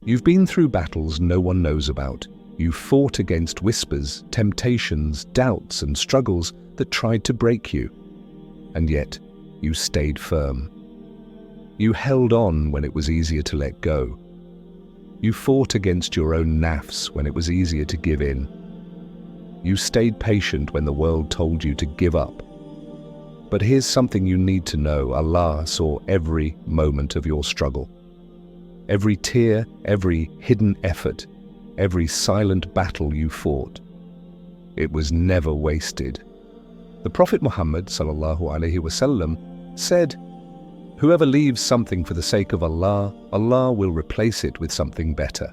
You've been through battles no one knows about. You fought against whispers, temptations, doubts, and struggles that tried to break you. And yet, you stayed firm. You held on when it was easier to let go. You fought against your own nafs when it was easier to give in. You stayed patient when the world told you to give up. But here's something you need to know. Allah saw every moment of your struggle. Every tear, every hidden effort, every silent battle you fought. It was never wasted. The Prophet Muhammad ﷺ said, "Whoever leaves something for the sake of Allah, Allah will replace it with something better."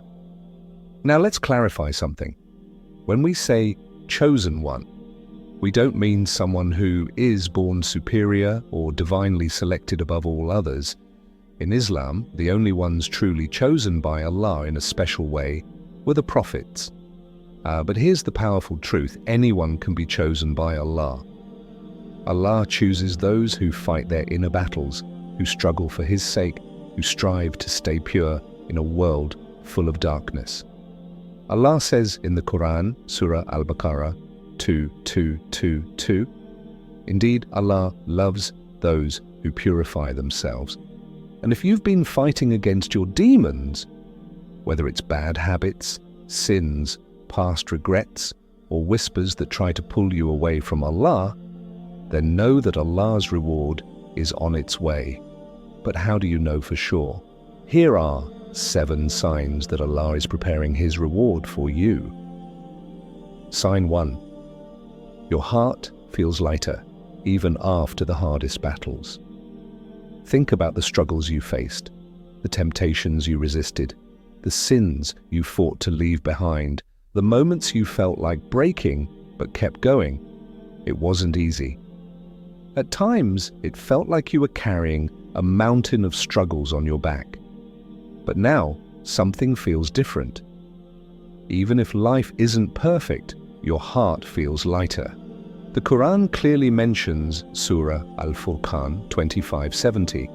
Now let's clarify something. When we say chosen one, we don't mean someone who is born superior or divinely selected above all others. In Islam, the only ones truly chosen by Allah in a special way were the prophets. But here's the powerful truth: anyone can be chosen by Allah. Allah chooses those who fight their inner battles, who struggle for His sake, who strive to stay pure in a world full of darkness. Allah says in the Quran, Surah Al-Baqarah 2:222, "Indeed, Allah loves those who purify themselves." And if you've been fighting against your demons, whether it's bad habits, sins, past regrets, or whispers that try to pull you away from Allah, then know that Allah's reward is on its way. But how do you know for sure? Here are 7 signs that Allah is preparing His reward for you. Sign 1. Your heart feels lighter, even after the hardest battles. Think about the struggles you faced, the temptations you resisted, the sins you fought to leave behind, the moments you felt like breaking but kept going. It wasn't easy. At times, it felt like you were carrying a mountain of struggles on your back. But now, something feels different. Even if life isn't perfect, your heart feels lighter. The Quran clearly mentions Surah Al-Furqan 25:70.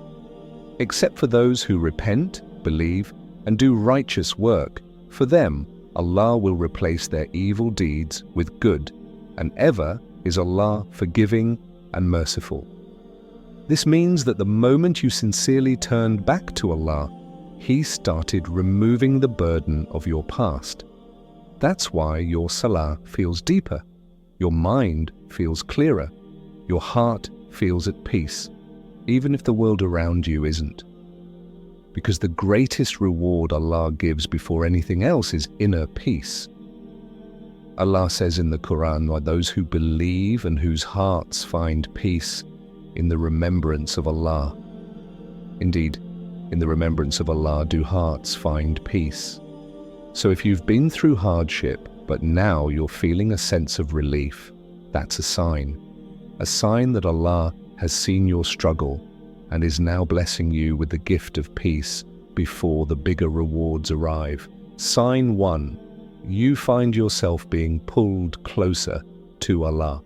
Except for those who repent, believe, and do righteous work, for them Allah will replace their evil deeds with good, and ever is Allah forgiving and merciful. This means that the moment you sincerely turned back to Allah, He started removing the burden of your past. That's why your salah feels deeper, your mind feels clearer, your heart feels at peace, even if the world around you isn't. Because the greatest reward Allah gives before anything else is inner peace. Allah says in the Quran, "Those who believe and whose hearts find peace in the remembrance of Allah." Indeed, in the remembrance of Allah do hearts find peace. So if you've been through hardship, but now you're feeling a sense of relief, that's a sign that Allah has seen your struggle and is now blessing you with the gift of peace before the bigger rewards arrive. Sign 1. You find yourself being pulled closer to Allah.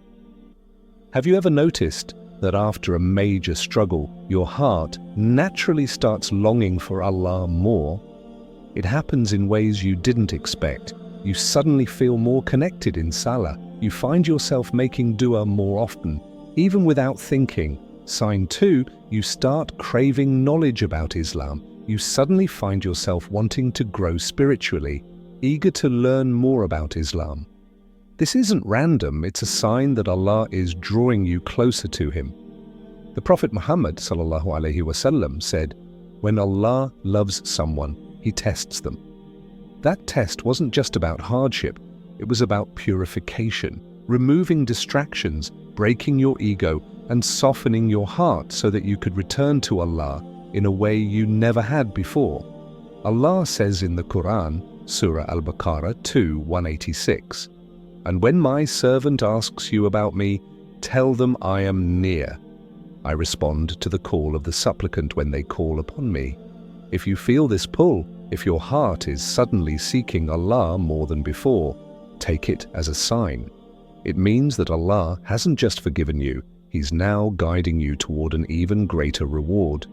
Have you ever noticed that after a major struggle, your heart naturally starts longing for Allah more? It happens in ways you didn't expect. You suddenly feel more connected in Salah. You find yourself making dua more often, even without thinking. Sign 2, you start craving knowledge about Islam. You suddenly find yourself wanting to grow spiritually, eager to learn more about Islam. This isn't random, it's a sign that Allah is drawing you closer to Him. The Prophet Muhammad ﷺ said, "When Allah loves someone, He tests them." That test wasn't just about hardship, it was about purification, removing distractions, breaking your ego, and softening your heart so that you could return to Allah in a way you never had before. Allah says in the Quran, Surah Al-Baqarah 2:186, "And when my servant asks you about me, tell them I am near. I respond to the call of the supplicant when they call upon me." If you feel this pull, if your heart is suddenly seeking Allah more than before, take it as a sign. It means that Allah hasn't just forgiven you, He's now guiding you toward an even greater reward.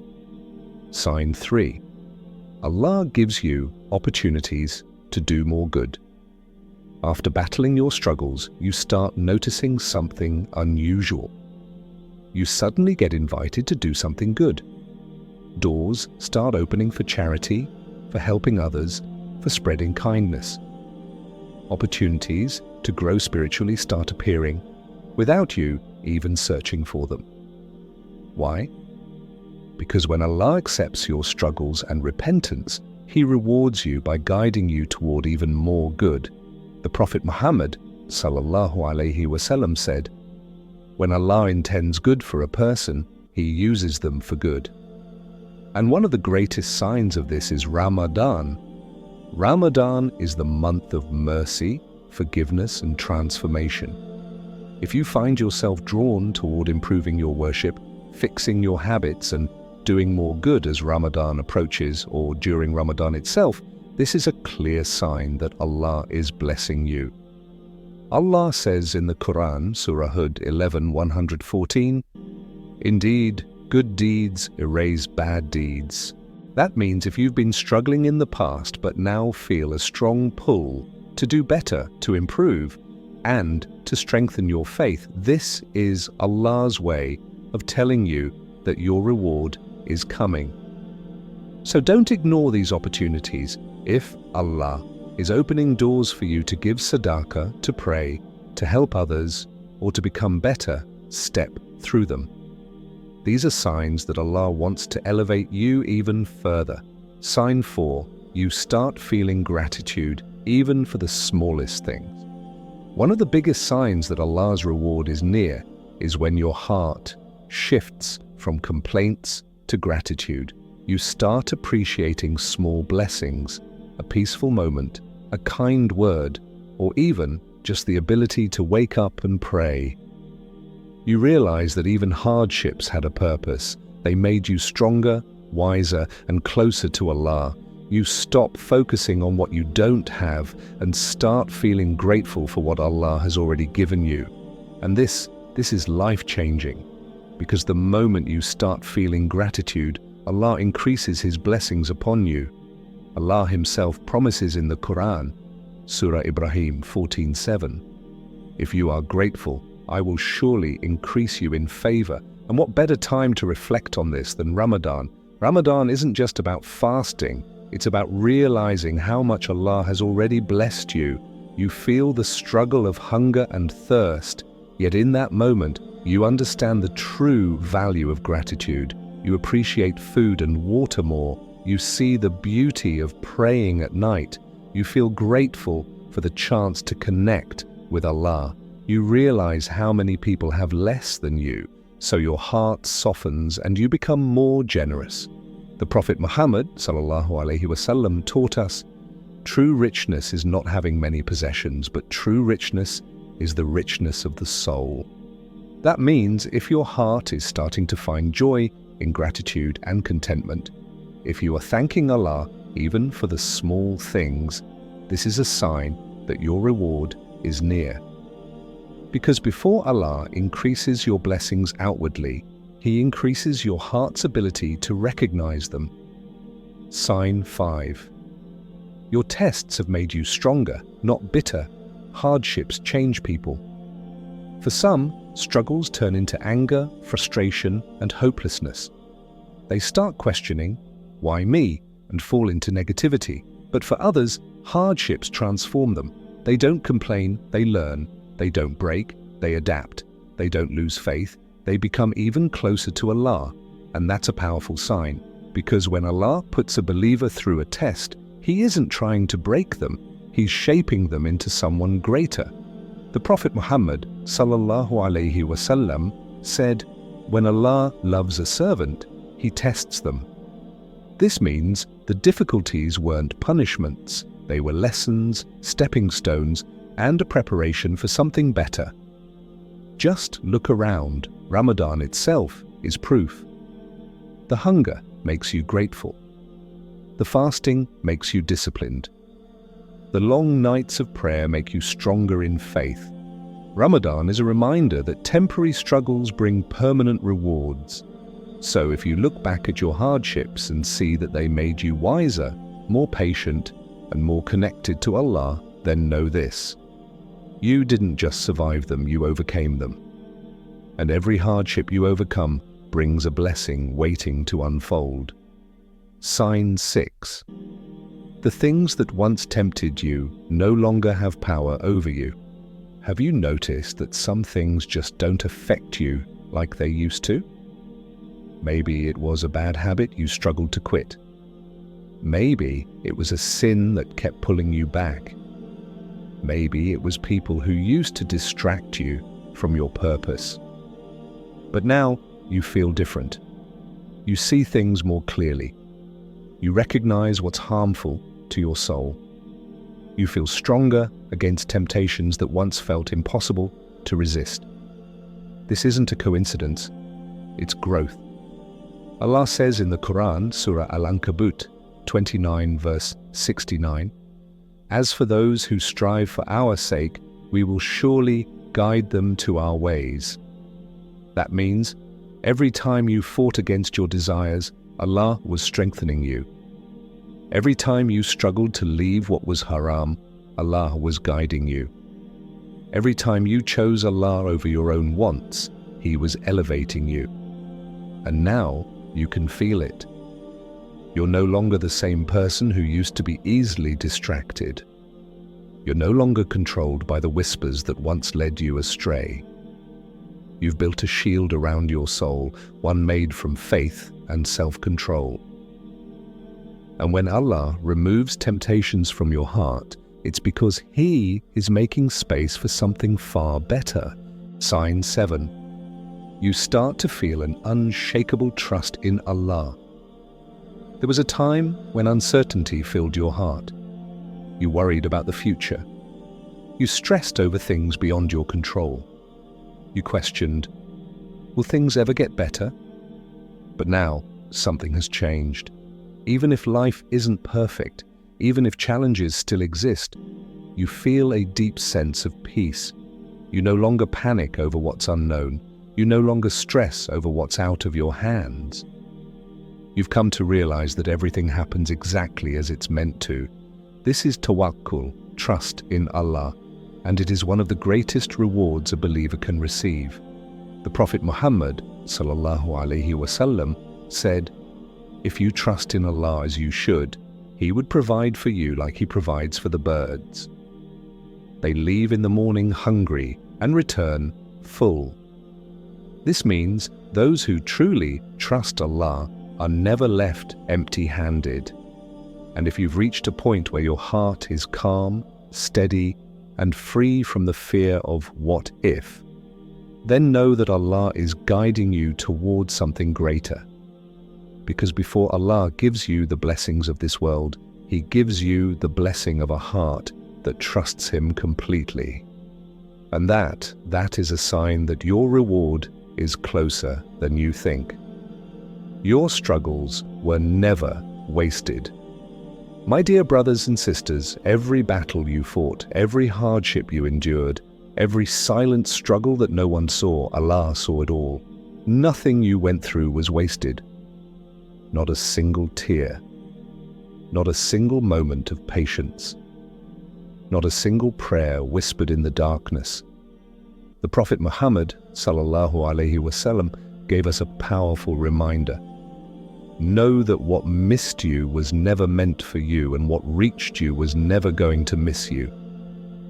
Sign 3. Allah gives you opportunities to do more good. After battling your struggles, you start noticing something unusual. You suddenly get invited to do something good. Doors start opening for charity, for helping others, for spreading kindness. Opportunities to grow spiritually start appearing without you even searching for them. Why? Because when Allah accepts your struggles and repentance, He rewards you by guiding you toward even more good. The Prophet Muhammad ﷺ said, "When Allah intends good for a person, He uses them for good." And one of the greatest signs of this is Ramadan. Ramadan is the month of mercy, forgiveness, and transformation. If you find yourself drawn toward improving your worship, fixing your habits, and doing more good as Ramadan approaches or during Ramadan itself, this is a clear sign that Allah is blessing you. Allah says in the Quran, Surah Hud 11:114, "Indeed, good deeds erase bad deeds." That means if you've been struggling in the past but now feel a strong pull to do better, to improve, and to strengthen your faith, this is Allah's way of telling you that your reward is coming. So don't ignore these opportunities. If Allah is opening doors for you to give sadaqah, to pray, to help others, or to become better, step through them. These are signs that Allah wants to elevate you even further. Sign 4. You start feeling gratitude even for the smallest things. One of the biggest signs that Allah's reward is near is when your heart shifts from complaints to gratitude. You start appreciating small blessings, a peaceful moment, a kind word, or even just the ability to wake up and pray. You realize that even hardships had a purpose. They made you stronger, wiser, and closer to Allah. You stop focusing on what you don't have and start feeling grateful for what Allah has already given you. And this is life-changing, because the moment you start feeling gratitude, Allah increases His blessings upon you. Allah Himself promises in the Quran, Surah Ibrahim 14:7, "If you are grateful, I will surely increase you in favor." And what better time to reflect on this than Ramadan? Ramadan isn't just about fasting, it's about realizing how much Allah has already blessed you. You feel the struggle of hunger and thirst, yet in that moment, you understand the true value of gratitude. You appreciate food and water more. You see the beauty of praying at night. You feel grateful for the chance to connect with Allah. You realize how many people have less than you, so your heart softens and you become more generous. The Prophet Muhammad ﷺ taught us, true richness is not having many possessions, but true richness is the richness of the soul. That means if your heart is starting to find joy in gratitude and contentment, if you are thanking Allah even for the small things, this is a sign that your reward is near. Because before Allah increases your blessings outwardly, He increases your heart's ability to recognize them. Sign 5. Your tests have made you stronger, not bitter. Hardships change people. For some, struggles turn into anger, frustration, and hopelessness. They start questioning, "Why me?" and fall into negativity. But for others, hardships transform them. They don't complain, they learn. They don't break, they adapt. They don't lose faith, they become even closer to Allah. And that's a powerful sign, because when Allah puts a believer through a test, He isn't trying to break them, He's shaping them into someone greater. The Prophet Muhammad ﷺ said, "When Allah loves a servant, He tests them." This means the difficulties weren't punishments, they were lessons, stepping stones, and a preparation for something better. Just look around. Ramadan itself is proof. The hunger makes you grateful. The fasting makes you disciplined. The long nights of prayer make you stronger in faith. Ramadan is a reminder that temporary struggles bring permanent rewards. So if you look back at your hardships and see that they made you wiser, more patient, and more connected to Allah, then know this: you didn't just survive them, you overcame them. And every hardship you overcome brings a blessing waiting to unfold. Sign 6. The things that once tempted you no longer have power over you. Have you noticed that some things just don't affect you like they used to? Maybe it was a bad habit you struggled to quit. Maybe it was a sin that kept pulling you back. Maybe it was people who used to distract you from your purpose. But now you feel different. You see things more clearly. You recognize what's harmful to your soul. You feel stronger against temptations that once felt impossible to resist. This isn't a coincidence, it's growth. Allah says in the Quran, Surah Al-Ankabut 29 verse 69, "As for those who strive for our sake, we will surely guide them to our ways." That means every time you fought against your desires, Allah was strengthening you. Every time you struggled to leave what was haram, Allah was guiding you. Every time you chose Allah over your own wants, He was elevating you. And now you can feel it. You're no longer the same person who used to be easily distracted. You're no longer controlled by the whispers that once led you astray. You've built a shield around your soul, one made from faith and self-control. And when Allah removes temptations from your heart, it's because He is making space for something far better. Sign 7. You start to feel an unshakable trust in Allah. There was a time when uncertainty filled your heart. You worried about the future. You stressed over things beyond your control. You questioned, will things ever get better? But now something has changed. Even if life isn't perfect, even if challenges still exist, you feel a deep sense of peace. You no longer panic over what's unknown. You no longer stress over what's out of your hands. You've come to realize that everything happens exactly as it's meant to. This is tawakkul, trust in Allah, and it is one of the greatest rewards a believer can receive. The Prophet Muhammad ﷺ said, "If you trust in Allah as you should, He would provide for you like He provides for the birds. They leave in the morning hungry and return full." This means those who truly trust Allah are never left empty-handed. And if you've reached a point where your heart is calm, steady, and free from the fear of what if, then know that Allah is guiding you towards something greater. Because before Allah gives you the blessings of this world, He gives you the blessing of a heart that trusts Him completely. And that is a sign that your reward is closer than you think. Your struggles were never wasted. My dear brothers and sisters, every battle you fought, every hardship you endured, every silent struggle that no one saw, Allah saw it all. Nothing you went through was wasted. Not a single tear. Not a single moment of patience. Not a single prayer whispered in the darkness. The Prophet Muhammad ﷺ gave us a powerful reminder. Know that what missed you was never meant for you, and what reached you was never going to miss you.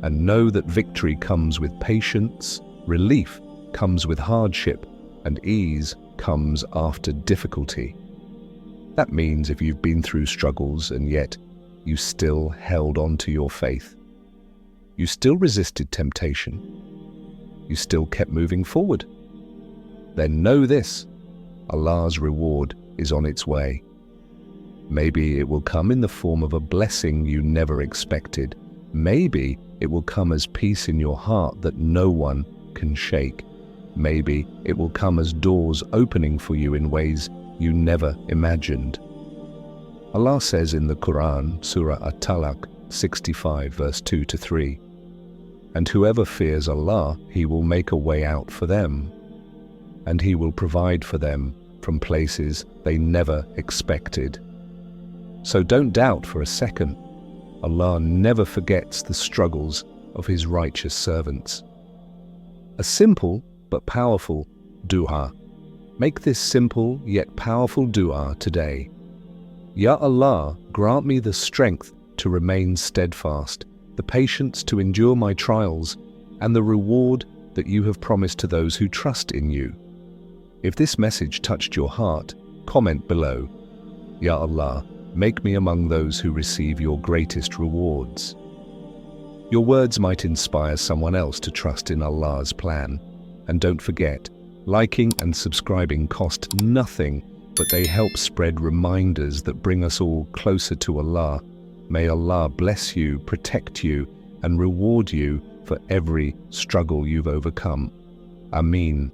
And know that victory comes with patience, relief comes with hardship, and ease comes after difficulty. That means if you've been through struggles and yet you still held on to your faith, you still resisted temptation, you still kept moving forward, then know this: Allah's reward is on its way. Maybe it will come in the form of a blessing you never expected. Maybe it will come as peace in your heart that no one can shake. Maybe it will come as doors opening for you in ways you never imagined. Allah says in the Quran, Surah At-Talaq 65 verse 2-3, "And whoever fears Allah, He will make a way out for them, and He will provide for them from places they never expected. So don't doubt for a second. Allah never forgets the struggles of His righteous servants. A simple but powerful dua. Make this simple yet powerful dua today. Ya Allah, grant me the strength to remain steadfast, the patience to endure my trials, and the reward that you have promised to those who trust in you. If this message touched your heart, comment below. Ya Allah, make me among those who receive your greatest rewards. Your words might inspire someone else to trust in Allah's plan. And don't forget, liking and subscribing cost nothing, but they help spread reminders that bring us all closer to Allah. May Allah bless you, protect you, and reward you for every struggle you've overcome. Ameen.